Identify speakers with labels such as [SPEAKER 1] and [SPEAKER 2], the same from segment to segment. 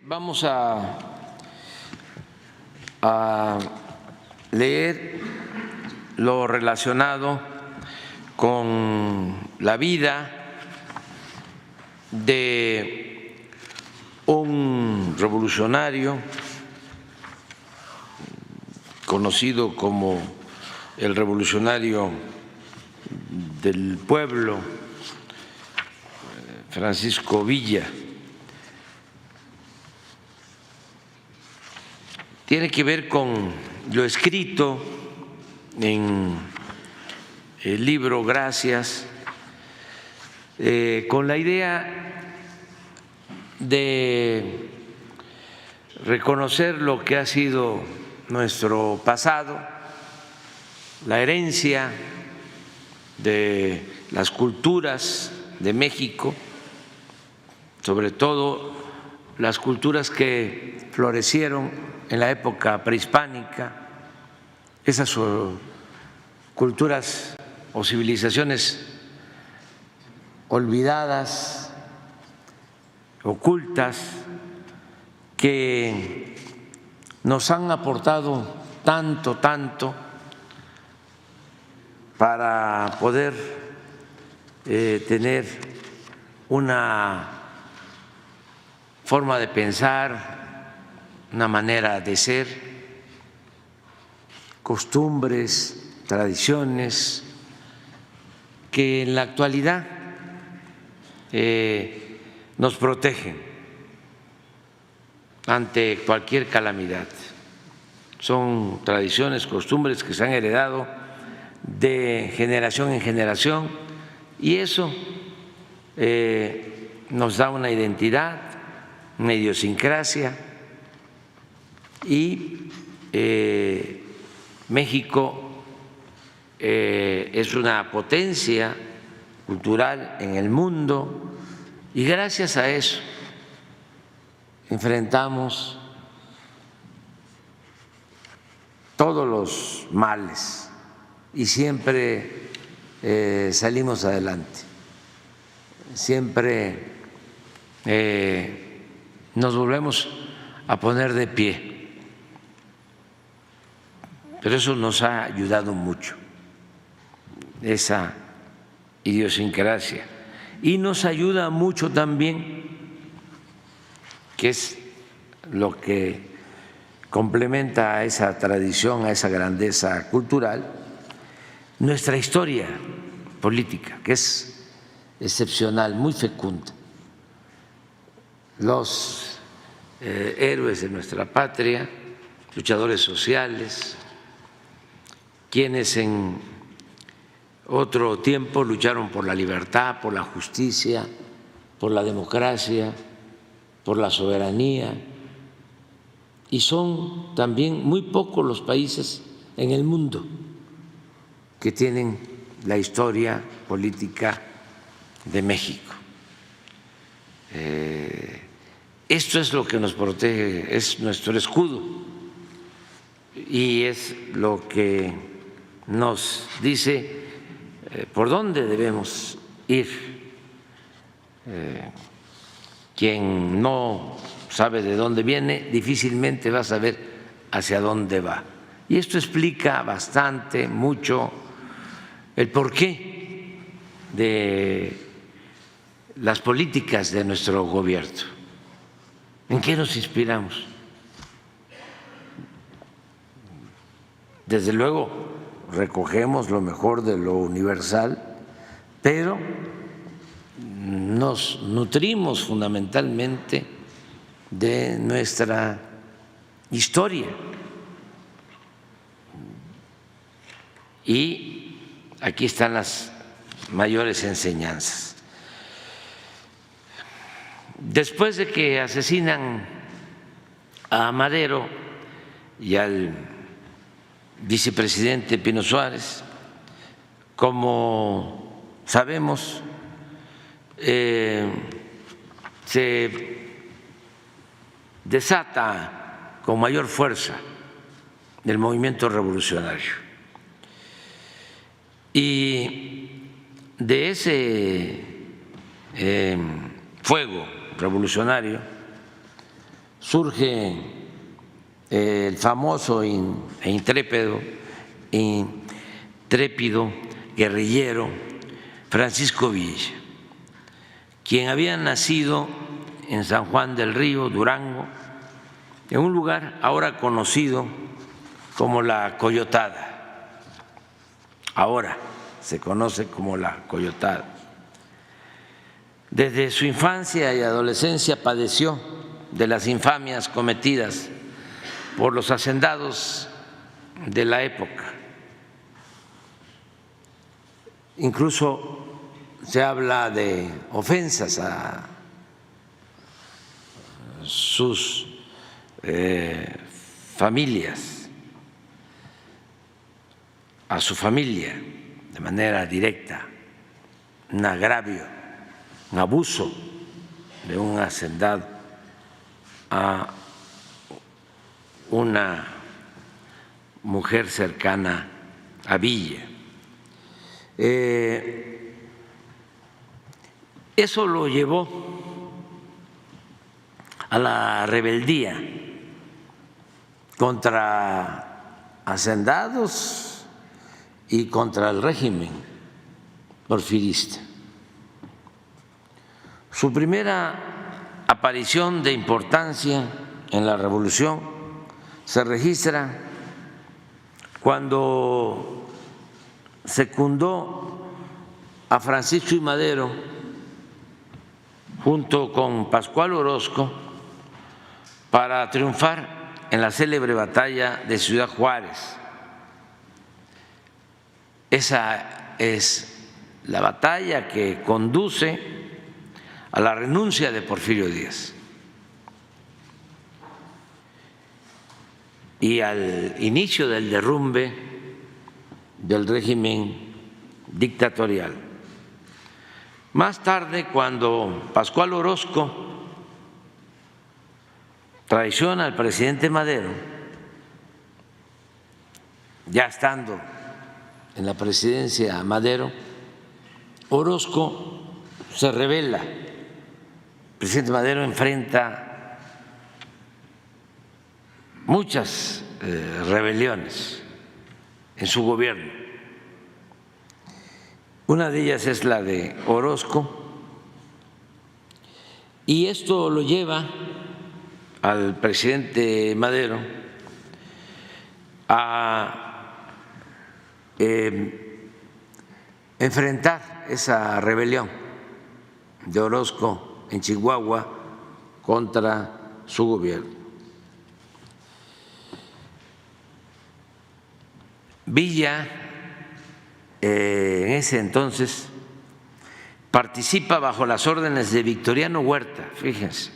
[SPEAKER 1] Vamos a leer lo relacionado con la vida de un revolucionario conocido como el revolucionario del pueblo, Francisco Villa. Tiene que ver con lo escrito en el libro Gracias, con la idea de reconocer lo que ha sido nuestro pasado, la herencia de las culturas de México, sobre todo las culturas que florecieron en la época prehispánica, esas culturas o civilizaciones olvidadas, ocultas, que nos han aportado tanto para poder tener una forma de pensar, una manera de ser, costumbres, tradiciones que en la actualidad nos protegen ante cualquier calamidad. Son tradiciones, costumbres que se han heredado de generación en generación y eso nos da una identidad, una idiosincrasia. Y México es una potencia cultural en el mundo y gracias a eso enfrentamos todos los males y siempre salimos adelante, siempre nos volvemos a poner de pie. Pero eso nos ha ayudado mucho, esa idiosincrasia. Y nos ayuda mucho también, que es lo que complementa a esa tradición, a esa grandeza cultural, nuestra historia política, que es excepcional, muy fecunda. Los héroes de nuestra patria, luchadores sociales, quienes en otro tiempo lucharon por la libertad, por la justicia, por la democracia, por la soberanía, y son también muy pocos los países en el mundo que tienen la historia política de México. Esto es lo que nos protege, es nuestro escudo y es lo que nos dice por dónde debemos ir. Quien no sabe de dónde viene difícilmente va a saber hacia dónde va. Y esto explica bastante, mucho, el porqué de las políticas de nuestro gobierno. ¿En qué nos inspiramos? Desde luego, recogemos lo mejor de lo universal, pero nos nutrimos fundamentalmente de nuestra historia. Y aquí están las mayores enseñanzas. Después de que asesinan a Madero y al vicepresidente Pino Suárez, como sabemos, se desata con mayor fuerza el movimiento revolucionario. Y de ese fuego revolucionario surge el famoso e intrépido guerrillero Francisco Villa, quien había nacido en San Juan del Río, Durango, en un lugar ahora conocido como La Coyotada. Ahora se conoce como La Coyotada. Desde su infancia y adolescencia padeció de las infamias cometidas por los hacendados de la época. Incluso se habla de ofensas a sus familias, a su familia de manera directa, un agravio, un abuso de un hacendado a una mujer cercana a Villa. Eso lo llevó a la rebeldía contra hacendados y contra el régimen porfirista. Su primera aparición de importancia en la revolución se registra cuando secundó a Francisco I. Madero junto con Pascual Orozco para triunfar en la célebre batalla de Ciudad Juárez. Esa es la batalla que conduce a la renuncia de Porfirio Díaz y al inicio del derrumbe del régimen dictatorial. Más tarde, cuando Pascual Orozco traiciona al presidente Madero, ya estando en la presidencia Madero, Orozco se rebela. El presidente Madero enfrenta muchas rebeliones en su gobierno. Una de ellas es la de Orozco, y esto lo lleva al presidente Madero a enfrentar esa rebelión de Orozco en Chihuahua contra su gobierno. Villa en ese entonces participa bajo las órdenes de Victoriano Huerta, fíjense,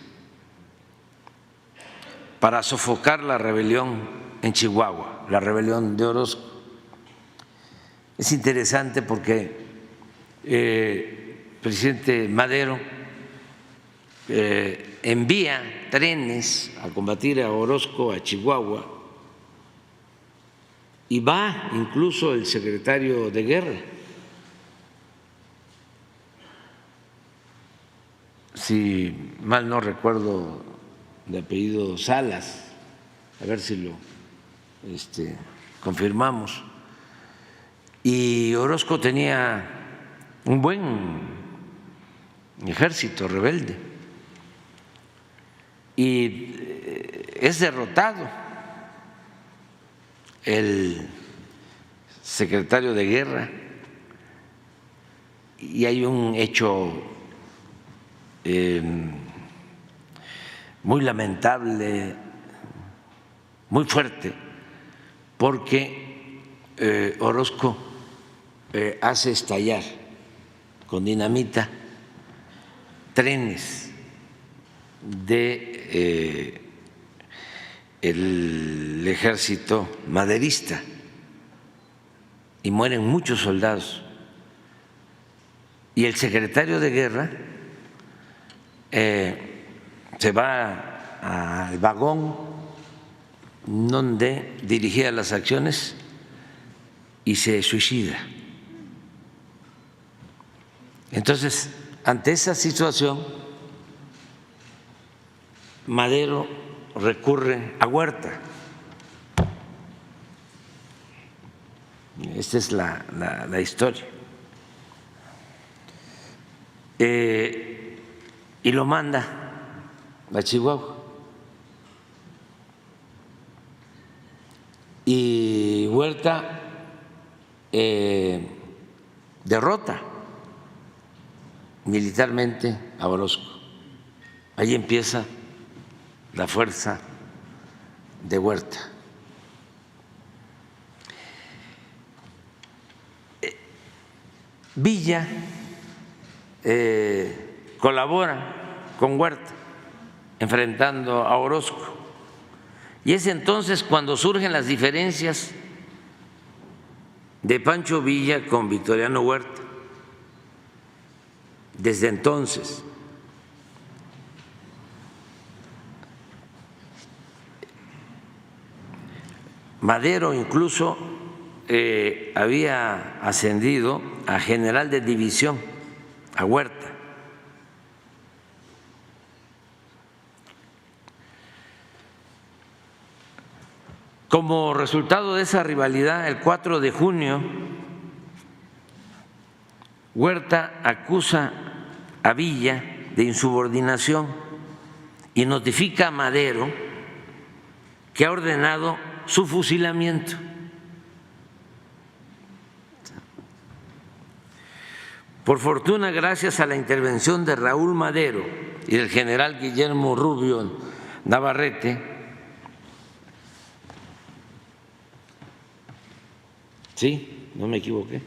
[SPEAKER 1] para sofocar la rebelión en Chihuahua, la rebelión de Orozco. Es interesante porque el presidente Madero envía trenes a combatir a Orozco a Chihuahua y va incluso el secretario de Guerra, si mal no recuerdo, de apellido Salas, a ver si lo confirmamos. Y Orozco tenía un buen ejército rebelde y es derrotado el secretario de Guerra, y hay un hecho muy lamentable, muy fuerte, porque Orozco hace estallar con dinamita trenes de el ejército maderista y mueren muchos soldados. Y el secretario de Guerra se va al vagón donde dirigía las acciones y se suicida. Entonces, ante esa situación, Madero recurre a Huerta. Esta es la historia. Y lo manda a Chihuahua. Y Huerta derrota militarmente a Orozco. Ahí empieza la fuerza de Huerta. Villa colabora con Huerta enfrentando a Orozco. Y es entonces cuando surgen las diferencias de Pancho Villa con Victoriano Huerta. Desde entonces. Madero incluso había ascendido a general de división a Huerta. Como resultado de esa rivalidad, el 4 de junio, Huerta acusa a Villa de insubordinación y notifica a Madero que ha ordenado su fusilamiento. Por fortuna, gracias a la intervención de Raúl Madero y del general Guillermo Rubio Navarrete, sí, no me equivoqué,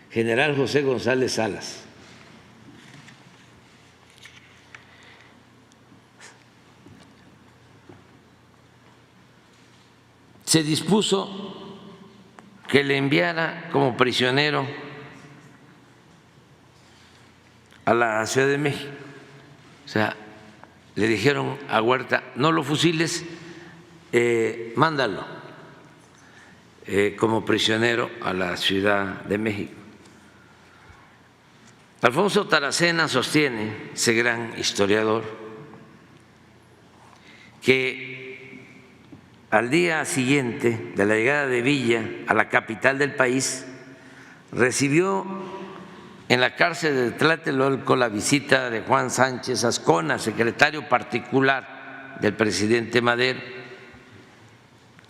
[SPEAKER 1] general José González Salas. Se dispuso que le enviara como prisionero a la Ciudad de México. O sea, le dijeron a Huerta, no lo fusiles, mándalo como prisionero a la Ciudad de México. Alfonso Taracena sostiene, ese gran historiador, que al día siguiente de la llegada de Villa a la capital del país, recibió en la cárcel de Tlatelolco la visita de Juan Sánchez Azcona, secretario particular del presidente Madero,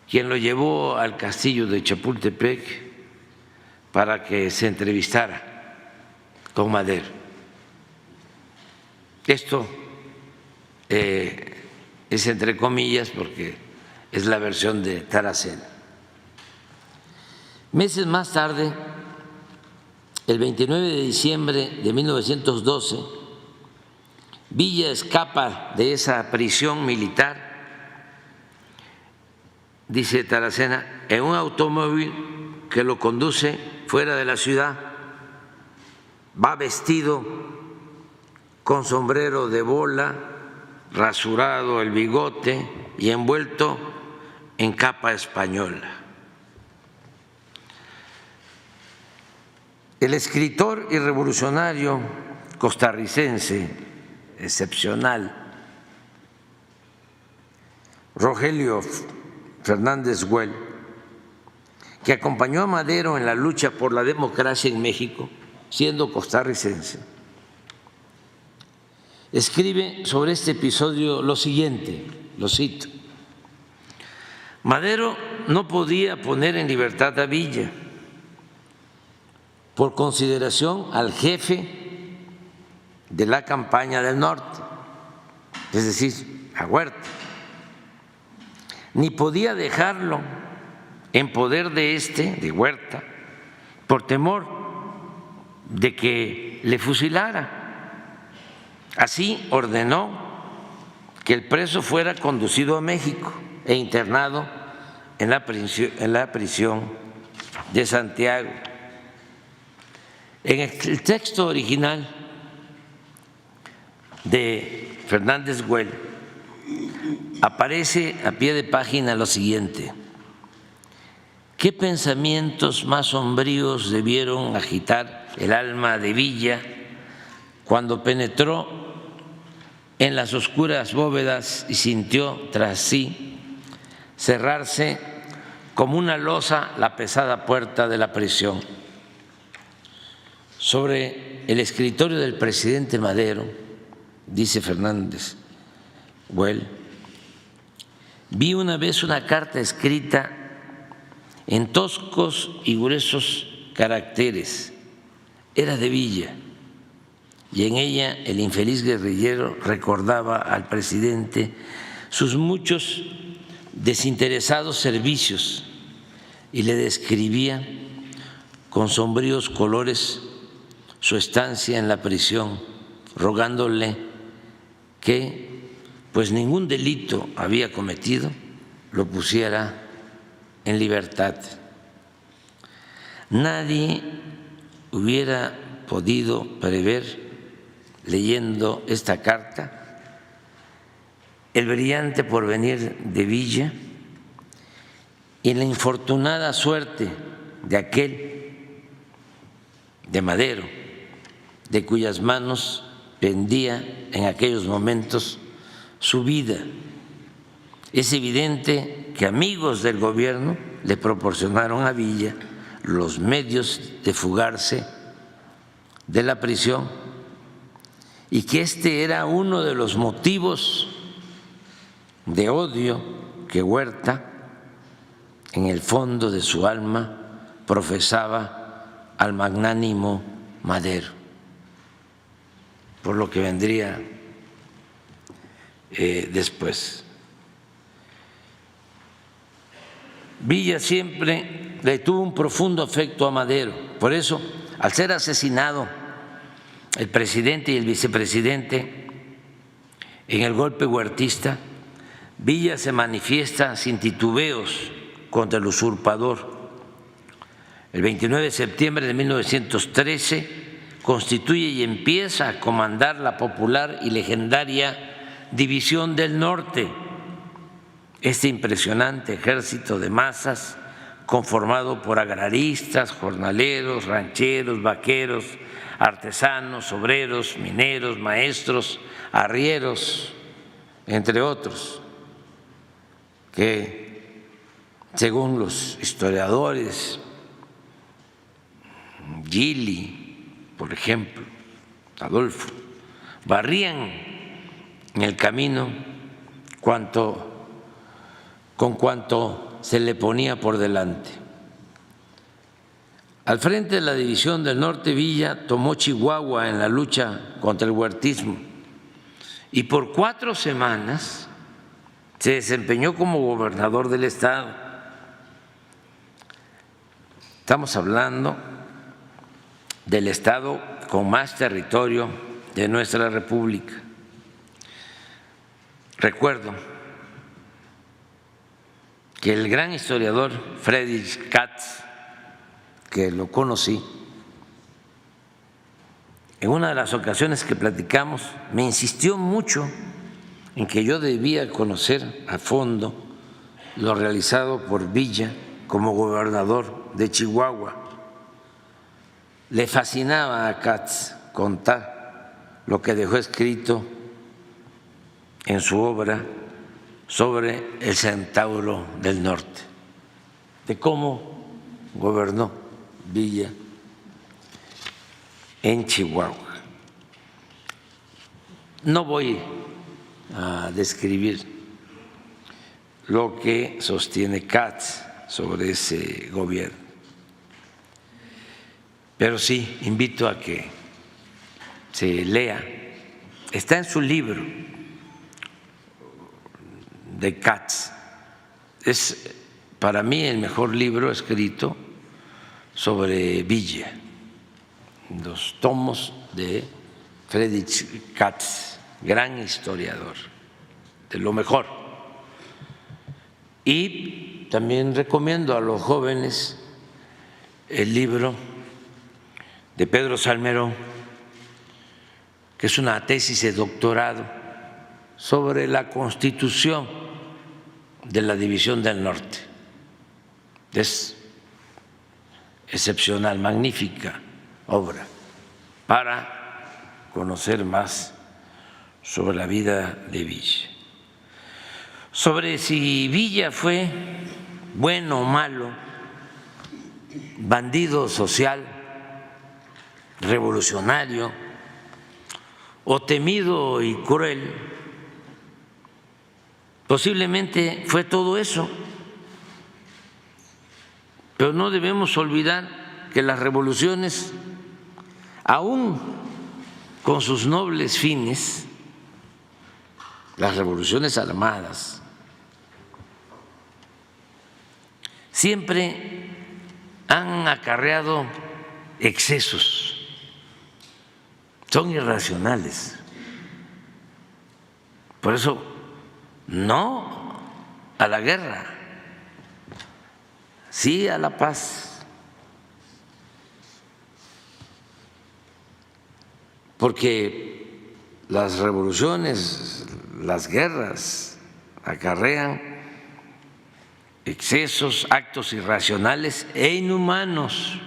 [SPEAKER 1] quien lo llevó al castillo de Chapultepec para que se entrevistara con Madero. Esto es entre comillas porque es la versión de Taracena. Meses más tarde, el 29 de diciembre de 1912, Villa escapa de esa prisión militar, dice Taracena, en un automóvil que lo conduce fuera de la ciudad. Va vestido con sombrero de bola, rasurado el bigote y envuelto en capa española. El escritor y revolucionario costarricense excepcional Rogelio Fernández Güell, que acompañó a Madero en la lucha por la democracia en México, siendo costarricense, escribe sobre este episodio lo siguiente, lo cito: Madero no podía poner en libertad a Villa por consideración al jefe de la campaña del norte, es decir, a Huerta, ni podía dejarlo en poder de Huerta, por temor de que le fusilara. Así ordenó que el preso fuera conducido a México e internado en la prisión de Santiago. En el texto original de Fernández Güell aparece a pie de página lo siguiente: ¿qué pensamientos más sombríos debieron agitar el alma de Villa cuando penetró en las oscuras bóvedas y sintió tras sí cerrarse como una losa la pesada puerta de la prisión. Sobre el escritorio del presidente Madero, dice Fernández Güell, vi una vez una carta escrita en toscos y gruesos caracteres. Era de Villa y en ella el infeliz guerrillero recordaba al presidente sus muchos desinteresados servicios y le describía con sombríos colores su estancia en la prisión, rogándole que, pues ningún delito había cometido, lo pusiera en libertad. Nadie hubiera podido prever, leyendo esta carta, el brillante porvenir de Villa y la infortunada suerte de aquel, de Madero, de cuyas manos pendía en aquellos momentos su vida. Es evidente que amigos del gobierno le proporcionaron a Villa los medios de fugarse de la prisión y que este era uno de los motivos de odio que Huerta, en el fondo de su alma, profesaba al magnánimo Madero, por lo que vendría después. Villa siempre le tuvo un profundo afecto a Madero, por eso, al ser asesinado el presidente y el vicepresidente en el golpe huertista, Villa se manifiesta sin titubeos contra el usurpador. El 29 de septiembre de 1913 constituye y empieza a comandar la popular y legendaria División del Norte, este impresionante ejército de masas conformado por agraristas, jornaleros, rancheros, vaqueros, artesanos, obreros, mineros, maestros, arrieros, entre otros, que según los historiadores, Gili, por ejemplo, Adolfo, barrían en el camino con cuanto se le ponía por delante. Al frente de la División del Norte, Villa tomó Chihuahua en la lucha contra el huertismo y por 4 semanas se desempeñó como gobernador del estado. Estamos hablando del estado con más territorio de nuestra república. Recuerdo que el gran historiador Friedrich Katz, que lo conocí, en una de las ocasiones que platicamos me insistió mucho en que yo debía conocer a fondo lo realizado por Villa como gobernador de Chihuahua. Le fascinaba a Katz contar lo que dejó escrito en su obra sobre el Centauro del Norte, de cómo gobernó Villa en Chihuahua. No voy a describir lo que sostiene Katz sobre ese gobierno, pero sí invito a que se lea, está en su libro de Katz, es para mí el mejor libro escrito sobre Villa, los tomos de Friedrich Katz, gran historiador, de lo mejor. Y también recomiendo a los jóvenes el libro de Pedro Salmerón, que es una tesis de doctorado sobre la Constitución de la División del Norte. Es excepcional, magnífica obra para conocer más sobre la vida de Villa. Sobre si Villa fue bueno o malo, bandido social, revolucionario o temido y cruel, posiblemente fue todo eso, pero no debemos olvidar que las revoluciones, aún con sus nobles fines, las revoluciones armadas, siempre han acarreado excesos, son irracionales. Por eso, no a la guerra, sí a la paz, porque las revoluciones, las guerras acarrean excesos, actos irracionales e inhumanos.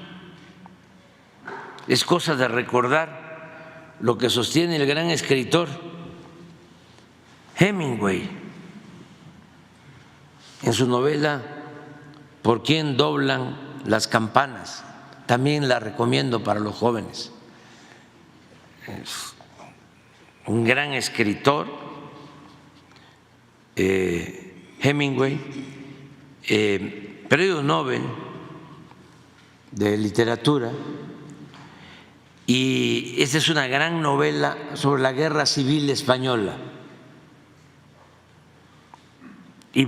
[SPEAKER 1] Es cosa de recordar lo que sostiene el gran escritor Hemingway en su novela ¿Por quién doblan las campanas? También la recomiendo para los jóvenes. Es un gran escritor, Hemingway, premio Nobel de literatura, y esta es una gran novela sobre la Guerra Civil Española y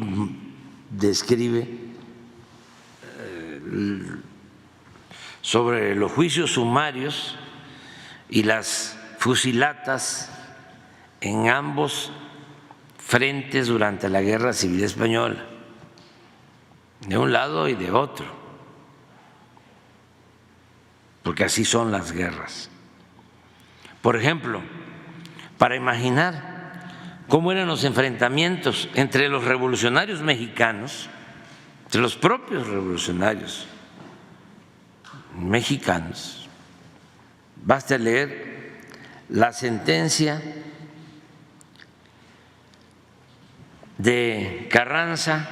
[SPEAKER 1] describe sobre los juicios sumarios y las fusilatas en ambos frentes durante la Guerra Civil Española, de un lado y de otro, porque así son las guerras. Por ejemplo, para imaginar cómo eran los enfrentamientos entre los revolucionarios mexicanos, entre los propios revolucionarios mexicanos, basta leer la sentencia de Carranza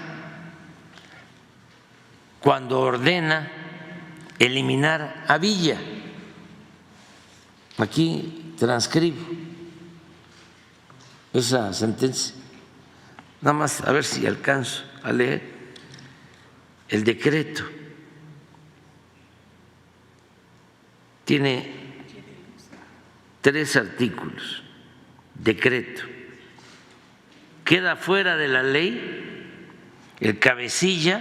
[SPEAKER 1] cuando ordena eliminar a Villa. Aquí transcribo esa sentencia, nada más a ver si alcanzo a leer el decreto. Tiene 3 artículos. Decreto: queda fuera de la ley el cabecilla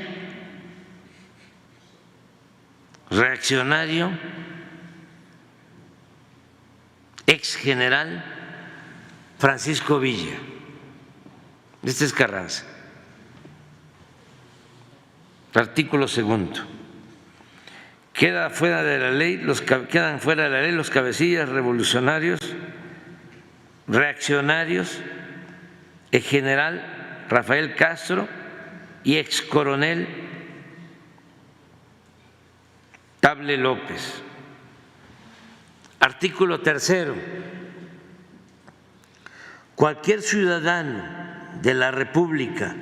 [SPEAKER 1] reaccionario, ex general Francisco Villa. Este es Carranza. Artículo 2. Quedan fuera de la ley los cabecillas revolucionarios, reaccionarios, el general Rafael Castro y ex coronel Table López. Artículo 3. Cualquier ciudadano de la República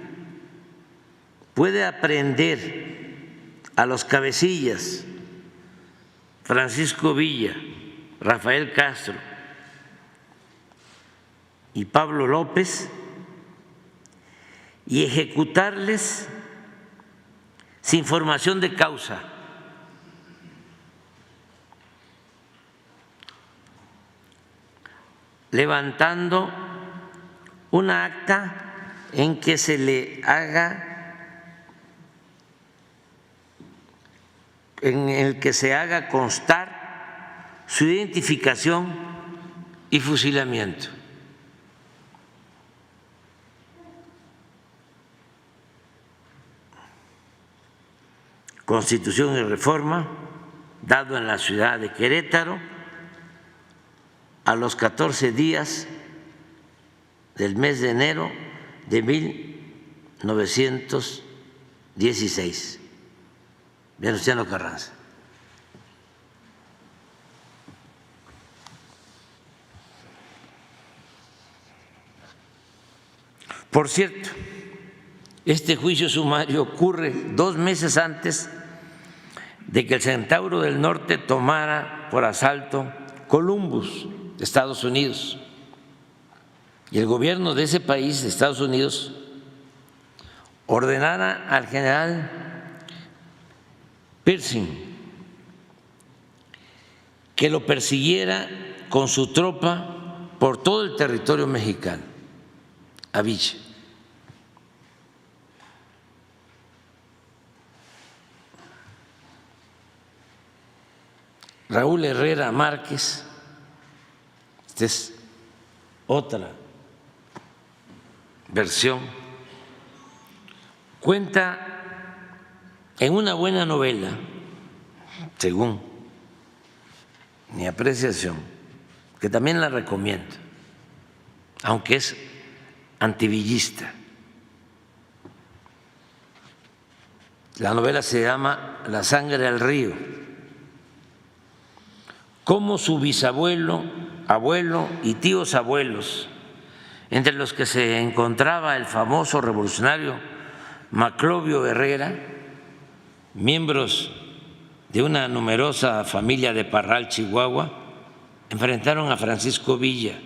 [SPEAKER 1] puede aprehender a los cabecillas Francisco Villa, Rafael Castro y Pablo López y ejecutarles sin formación de causa, levantando una acta en que se le haga, en el que se haga constar su identificación y fusilamiento. Constitución y reforma, dado en la ciudad de Querétaro a los 14 días del mes de enero de 1916. Venustiano Carranza. Por cierto, este juicio sumario ocurre 2 meses antes de que el Centauro del Norte tomara por asalto Columbus, Estados Unidos. Y el gobierno de ese país, de Estados Unidos, ordenara al general Pershing que lo persiguiera con su tropa por todo el territorio mexicano, a Villa. Raúl Herrera Márquez, esta es otra versión, cuenta en una buena novela, según mi apreciación, que también la recomiendo, aunque es antivillista. La novela se llama La sangre al río. Cómo su bisabuelo, abuelo y tíos abuelos, entre los que se encontraba el famoso revolucionario Maclovio Herrera, miembros de una numerosa familia de Parral, Chihuahua, enfrentaron a Francisco Villa,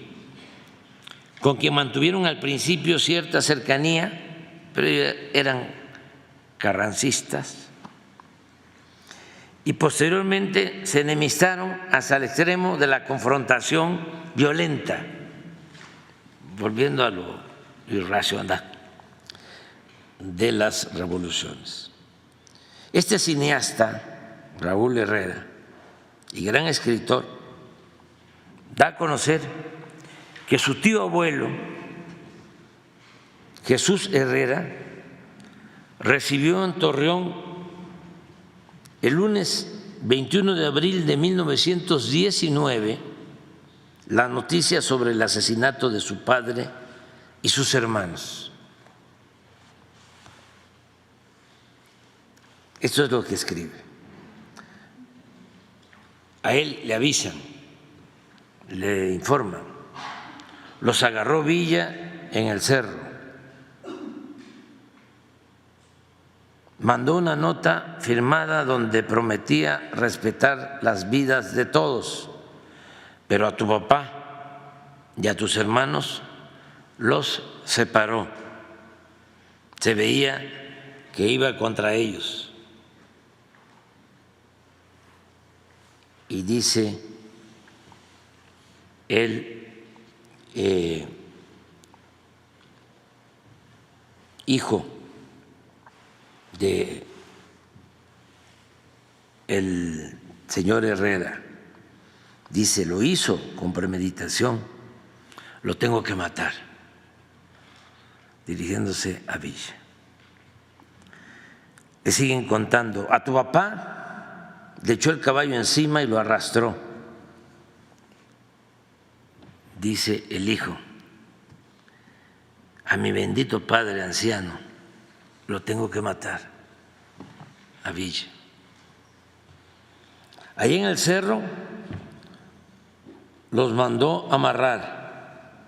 [SPEAKER 1] con quien mantuvieron al principio cierta cercanía, pero eran carrancistas, y posteriormente se enemistaron hasta el extremo de la confrontación violenta, volviendo a lo irracional de las revoluciones. Este cineasta, Raúl Herrera, y gran escritor, da a conocer que su tío abuelo, Jesús Herrera, recibió en Torreón el lunes 21 de abril de 1919 la noticia sobre el asesinato de su padre y sus hermanos. Esto es lo que escribe. A él le avisan, le informan. Los agarró Villa en el cerro. Mandó una nota firmada donde prometía respetar las vidas de todos, pero a tu papá y a tus hermanos los separó. Se veía que iba contra ellos. Y dice él, hijo de el señor Herrera, dice, lo hizo con premeditación, lo tengo que matar, dirigiéndose a Villa. Le siguen contando, a tu papá le echó el caballo encima y lo arrastró, dice el hijo, a mi bendito padre anciano lo tengo que matar, a Villa. Allí en el cerro los mandó amarrar,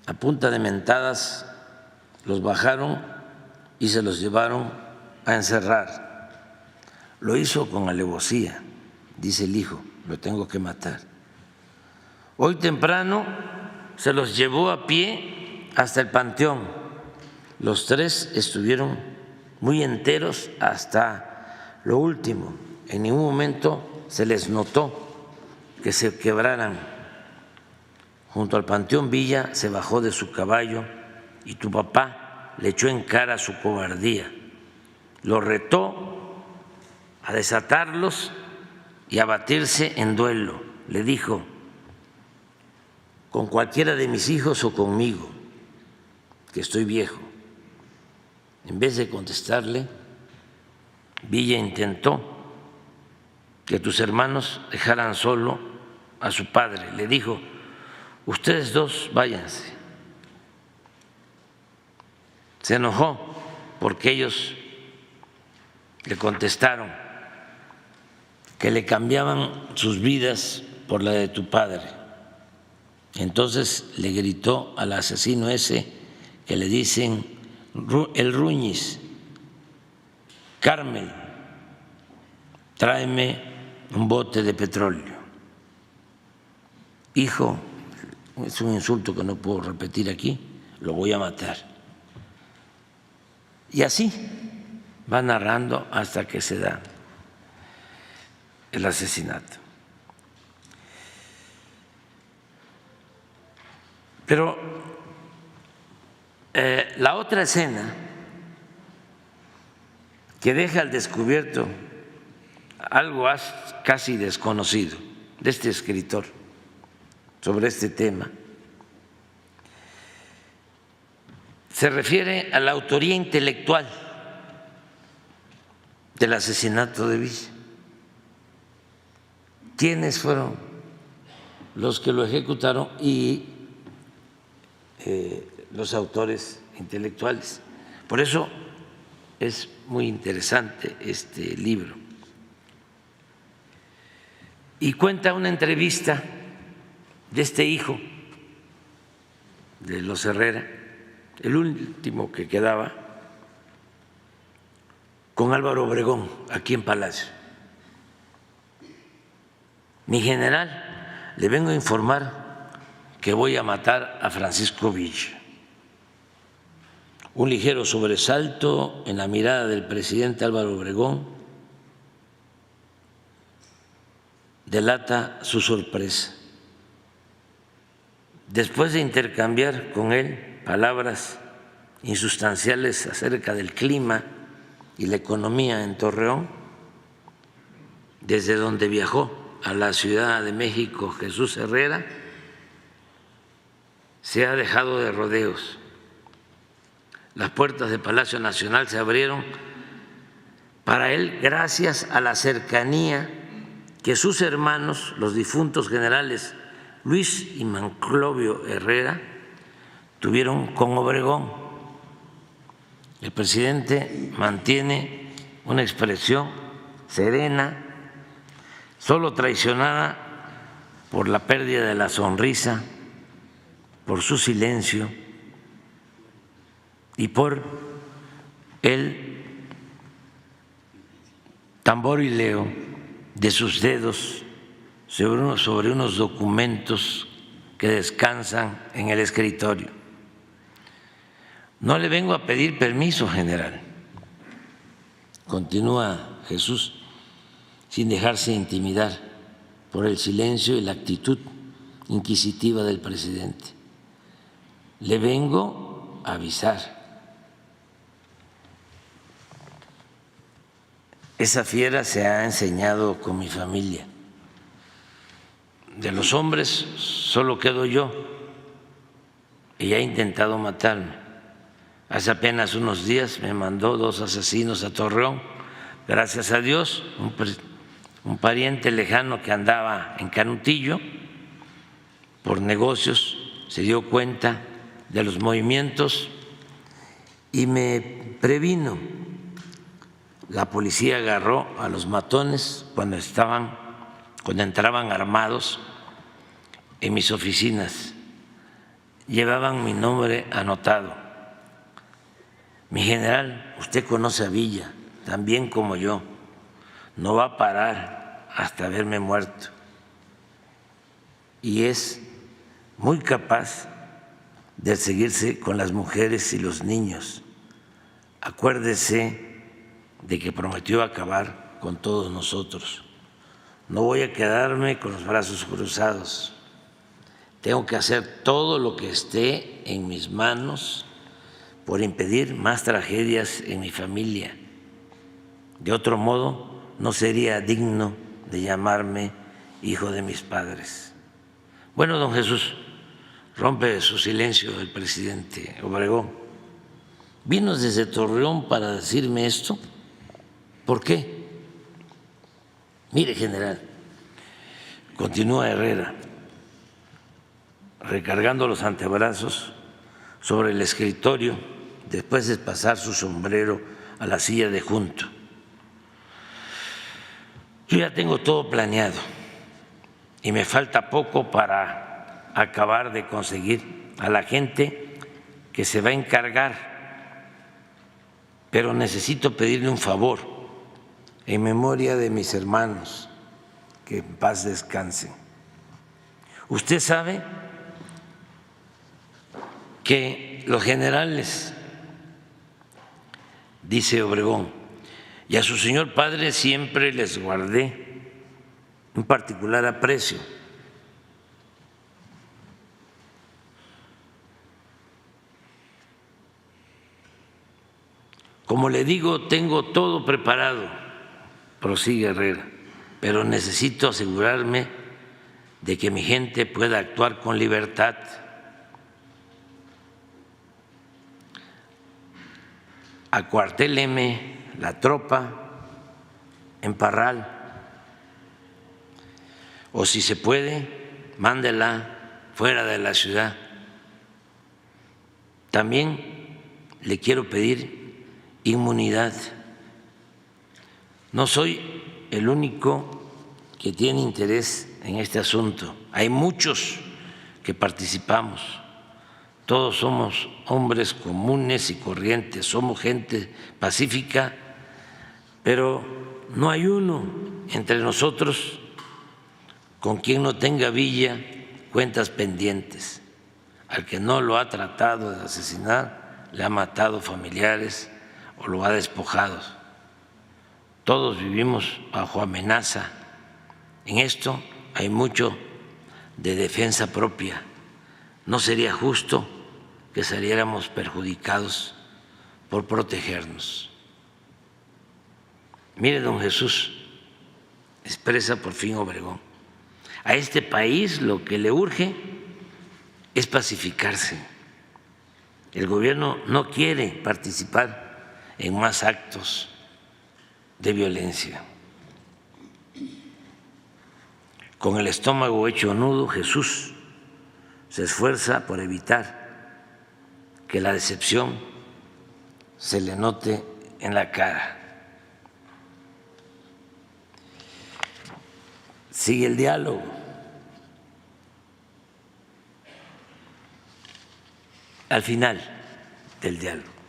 [SPEAKER 1] a punta de mentadas los bajaron y se los llevaron a encerrar. Lo hizo con alevosía, dice el hijo, lo tengo que matar. Hoy temprano se los llevó a pie hasta el panteón. Los tres estuvieron muy enteros hasta lo último. En ningún momento se les notó que se quebraran. Junto al panteón Villa se bajó de su caballo y tu papá le echó en cara su cobardía. Lo retó a desatarlos y a batirse en duelo. Le dijo, con cualquiera de mis hijos o conmigo, que estoy viejo. En vez de contestarle, Villa intentó que tus hermanos dejaran solo a su padre. Le dijo, ustedes dos váyanse. Se enojó porque ellos le contestaron que le cambiaban sus vidas por la de tu padre. Entonces le gritó al asesino ese que le dicen el Ruñis: Carmel, tráeme un bote de petróleo. Hijo, es un insulto que no puedo repetir aquí, lo voy a matar. Y así va narrando hasta que se da el asesinato. Pero la otra escena que deja al descubierto algo casi desconocido de este escritor sobre este tema se refiere a la autoría intelectual del asesinato de Villa. ¿Quiénes fueron los que lo ejecutaron y los autores intelectuales? Por eso es muy interesante este libro. Y cuenta una entrevista de este hijo de los Herrera, el último que quedaba, con Álvaro Obregón, aquí en Palacio. Mi general, le vengo a informar que voy a matar a Francisco Villa. Un ligero sobresalto en la mirada del presidente Álvaro Obregón delata su sorpresa. Después de intercambiar con él palabras insustanciales acerca del clima y la economía en Torreón, desde donde viajó a la Ciudad de México Jesús Herrera, se ha dejado de rodeos. Las puertas del Palacio Nacional se abrieron para él gracias a la cercanía que sus hermanos, los difuntos generales Luis y Manclovio Herrera, tuvieron con Obregón. El presidente mantiene una expresión serena, solo traicionada por la pérdida de la sonrisa, por su silencio y por el tamborileo de sus dedos sobre unos documentos que descansan en el escritorio. No le vengo a pedir permiso, general, continúa Jesús, sin dejarse intimidar por el silencio y la actitud inquisitiva del presidente. Le vengo a avisar. Esa fiera se ha enseñado con mi familia. De los hombres solo quedo yo y ha intentado matarme. Hace apenas unos días me mandó 2 asesinos a Torreón. Gracias a Dios, un pariente lejano que andaba en Canutillo por negocios se dio cuenta de los movimientos y me previno. La policía agarró a los matones cuando entraban armados en mis oficinas. Llevaban mi nombre anotado. Mi general, usted conoce a Villa, tan bien como yo. No va a parar hasta verme muerto. Y es muy capaz de seguirse con las mujeres y los niños. Acuérdese de que prometió acabar con todos nosotros. No voy a quedarme con los brazos cruzados. Tengo que hacer todo lo que esté en mis manos por impedir más tragedias en mi familia. De otro modo, no sería digno de llamarme hijo de mis padres. Bueno, don Jesús, rompe su silencio el presidente Obregón. ¿Vino desde Torreón para decirme esto? ¿Por qué? Mire, general, continúa Herrera, recargando los antebrazos sobre el escritorio después de pasar su sombrero a la silla de junto. Yo ya tengo todo planeado y me falta poco para acabar de conseguir a la gente que se va a encargar, pero necesito pedirle un favor en memoria de mis hermanos, que en paz descansen. Usted sabe que los generales, dice Obregón, y a su señor padre siempre les guardé un particular aprecio. Como le digo, tengo todo preparado, prosigue Herrera, pero necesito asegurarme de que mi gente pueda actuar con libertad. Acuartéleme la tropa en Parral, o si se puede, mándela fuera de la ciudad. También le quiero pedir inmunidad. No soy el único que tiene interés en este asunto. Hay muchos que participamos. Todos somos hombres comunes y corrientes, somos gente pacífica, pero no hay uno entre nosotros con quien no tenga Villa cuentas pendientes. Al que no lo ha tratado de asesinar, le ha matado familiares o lo ha despojado. Todos vivimos bajo amenaza. En esto hay mucho de defensa propia. No sería justo que saliéramos perjudicados por protegernos. Mire, don Jesús, expresa por fin Obregón, a este país lo que le urge es pacificarse. El gobierno no quiere participar en más actos de violencia. Con el estómago hecho nudo, Jesús se esfuerza por evitar que la decepción se le note en la cara. Sigue el diálogo. Al final del diálogo,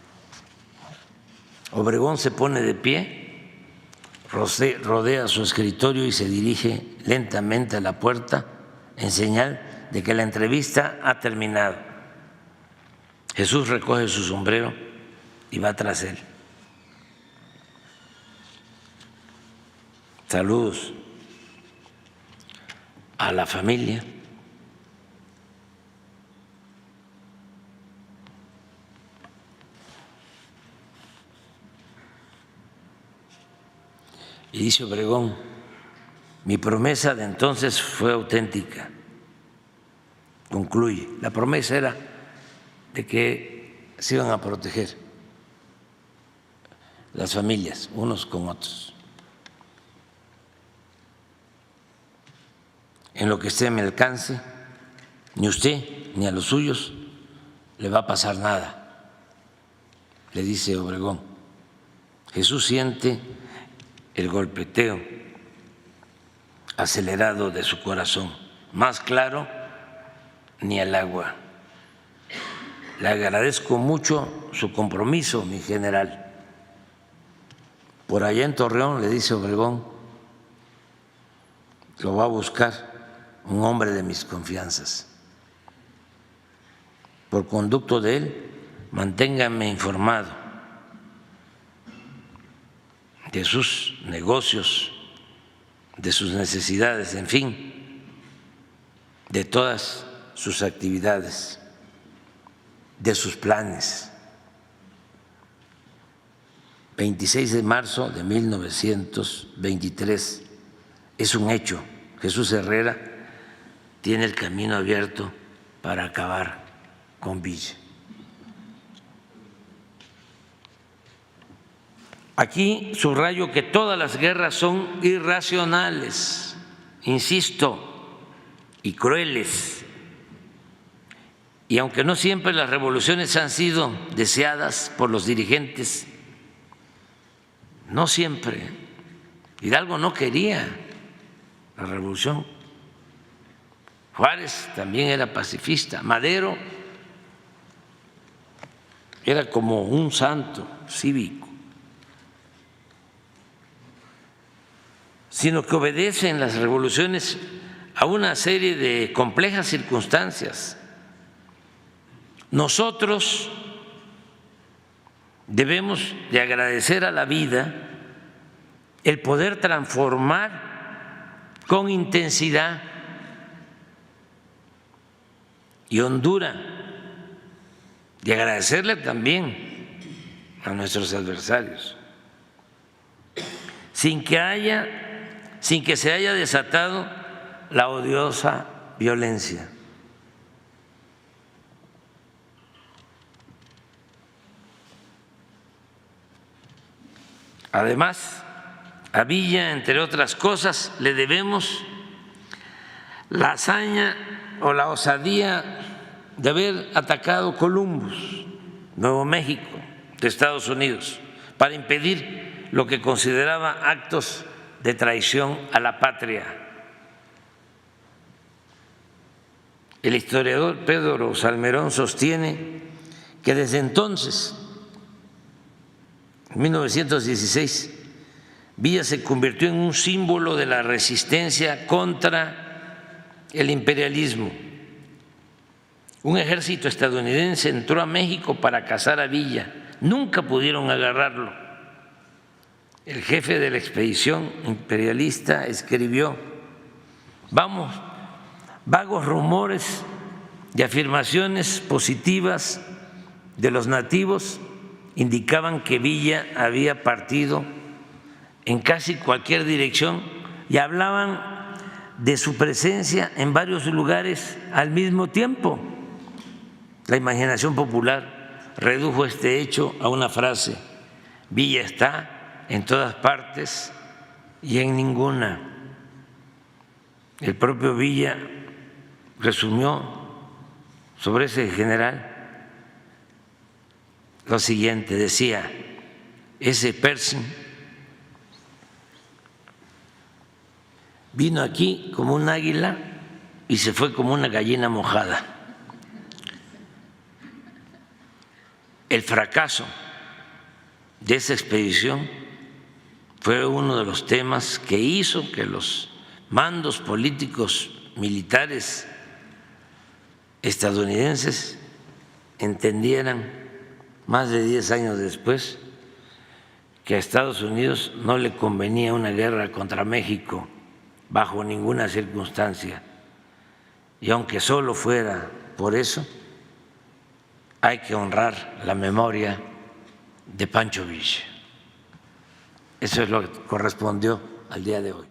[SPEAKER 1] Obregón se pone de pie, rodea su escritorio y se dirige lentamente a la puerta en señal de que la entrevista ha terminado. Jesús recoge su sombrero y va tras él. Saludos a la familia. Y dice Obregón, mi promesa de entonces fue auténtica. Concluye, la promesa era de que se iban a proteger las familias unos con otros. En lo que esté a mi alcance, ni usted ni a los suyos le va a pasar nada, le dice Obregón. Jesús siente el golpeteo acelerado de su corazón, más claro ni el agua. Le agradezco mucho su compromiso, mi general. Por allá en Torreón, le dice Obregón, lo va a buscar un hombre de mis confianzas. Por conducto de él, manténgame informado de sus negocios, de sus necesidades, en fin, de todas sus actividades, de sus planes. 26 de marzo de 1923, es un hecho. Jesús Herrera tiene el camino abierto para acabar con Villa. Aquí subrayo que todas las guerras son irracionales, insisto, y crueles. Y aunque no siempre las revoluciones han sido deseadas por los dirigentes, no siempre. Hidalgo no quería la revolución. Juárez también era pacifista. Madero era como un santo cívico, sino que obedecen las revoluciones a una serie de complejas circunstancias. Nosotros debemos de agradecer a la vida el poder transformar con intensidad y hondura, y agradecerle también a nuestros adversarios, sin que se haya desatado la odiosa violencia. Además, a Villa, entre otras cosas, le debemos la hazaña o la osadía de haber atacado Columbus, Nuevo México, de Estados Unidos, para impedir lo que consideraba actos de traición a la patria. El historiador Pedro Salmerón sostiene que desde entonces, en 1916, Villa se convirtió en un símbolo de la resistencia contra el imperialismo. Un ejército estadounidense entró a México para cazar a Villa. Nunca pudieron agarrarlo. El jefe de la expedición imperialista escribió: vagos rumores y afirmaciones positivas de los nativos indicaban que Villa había partido en casi cualquier dirección y hablaban de su presencia en varios lugares al mismo tiempo. La imaginación popular redujo este hecho a una frase: Villa está en todas partes y en ninguna. El propio Villa resumió sobre ese general lo siguiente, decía: ese Pershing vino aquí como un águila y se fue como una gallina mojada. El fracaso de esa expedición fue uno de los temas que hizo que los mandos políticos militares estadounidenses entendieran más de 10 años después que a Estados Unidos no le convenía una guerra contra México bajo ninguna circunstancia, y aunque solo fuera por eso, hay que honrar la memoria de Pancho Villa. Eso es lo que correspondió al día de hoy.